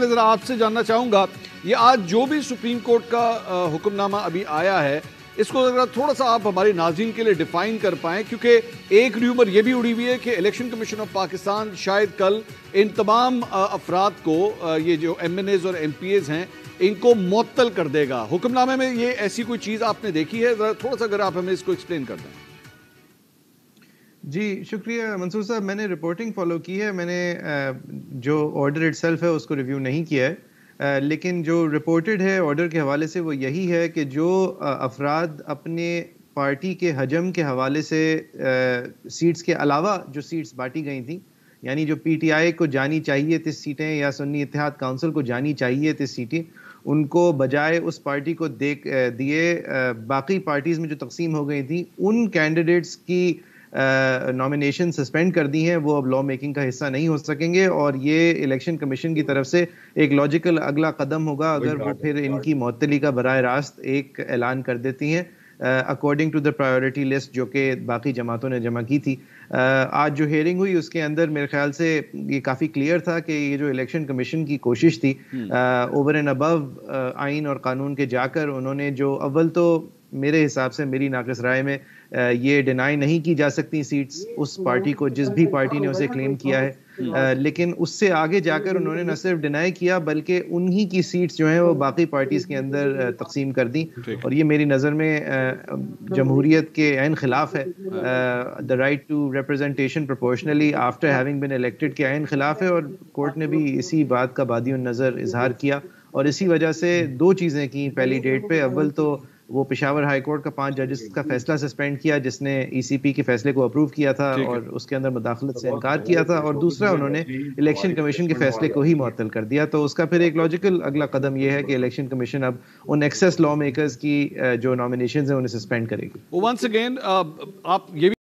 پہلے ذرا آپ سے جاننا چاہوں گا، یہ آج جو بھی سپریم کورٹ کا حکم نامہ ابھی آیا ہے، اس کو ذرا تھوڑا سا آپ ہمارے ناظرین کے لیے ڈیفائن کر پائیں، کیونکہ ایک ریومر یہ بھی اڑی ہوئی ہے کہ الیکشن کمیشن آف پاکستان شاید کل ان تمام افراد کو، یہ جو ایم این ایز اور ایم پی ایز ہیں، ان کو معطل کر دے گا۔ حکم نامے میں یہ ایسی کوئی چیز آپ نے دیکھی ہے؟ ذرا تھوڑا سا اگر آپ ہمیں اس کو ایکسپلین کر دیں۔ جی شکریہ منصور صاحب، میں نے رپورٹنگ فالو کی ہے، میں نے جو آرڈر اٹ سیلف ہے اس کو ریویو نہیں کیا ہے، لیکن جو رپورٹڈ ہے آرڈر کے حوالے سے وہ یہی ہے کہ جو افراد اپنے پارٹی کے حجم کے حوالے سے سیٹس کے علاوہ جو سیٹس بانٹی گئی تھیں، یعنی جو پی ٹی آئی کو جانی چاہیے تھی سیٹیں یا سنی اتحاد کونسل کو جانی چاہیے تھی سیٹیں، ان کو بجائے اس پارٹی کو دیے باقی پارٹیز میں جو تقسیم ہو گئی تھیں، ان کینڈیڈیٹس کی نامینیشن سسپینڈ کر دی ہیں، وہ اب لا میکنگ کا حصہ نہیں ہو سکیں گے، اور یہ الیکشن کمیشن کی طرف سے ایک لاجیکل اگلا قدم ہوگا اگر وہ پھر ان کی معطلی کا براہ راست ایک اعلان کر دیتی ہیں according to the priority list جو کہ باقی جماعتوں نے جمع کی تھی۔ آج جو ہیئرنگ ہوئی اس کے اندر میرے خیال سے یہ کافی کلیئر تھا کہ یہ جو الیکشن کمیشن کی کوشش تھی اوور اینڈ ابو آئین اور قانون کے جا کر، انہوں نے جو اول تو میرے حساب سے، میری ناقص رائے میں، یہ ڈینائی نہیں کی جا سکتی سیٹس اس پارٹی کو جس بھی پارٹی نے اسے کلیم کیا ہے، لیکن اس سے آگے جا کر انہوں نے نہ صرف ڈینائی کیا بلکہ انہی کی سیٹس جو ہیں وہ باقی پارٹیز کے اندر تقسیم کر دی، اور یہ میری نظر میں جمہوریت کے عین خلاف ہے، the right to representation proportionally after having been elected کے عین خلاف ہے، اور کورٹ نے بھی اسی بات کا بادی النظر اظہار کیا، اور اسی وجہ سے دو چیزیں کی پہلی ڈیٹ پہ۔ اول تو وہ پشاور ہائی کورٹ کا 5 ججز کا فیصلہ سسپینڈ کیا جس نے ای سی پی کے فیصلے کو اپروو کیا تھا اور اس کے اندر مداخلت سے انکار کیا تھا، اور دوسرا انہوں نے الیکشن کمیشن کے فیصلے کو ہی معطل کر دیا۔ تو اس کا پھر ایک لاجیکل اگلا قدم یہ ہے کہ الیکشن کمیشن اب ان ایکسیس لا میکرز کی جو نامینیشنز ہیں انہیں سسپینڈ کرے گی۔ ونس اگین آپ یہ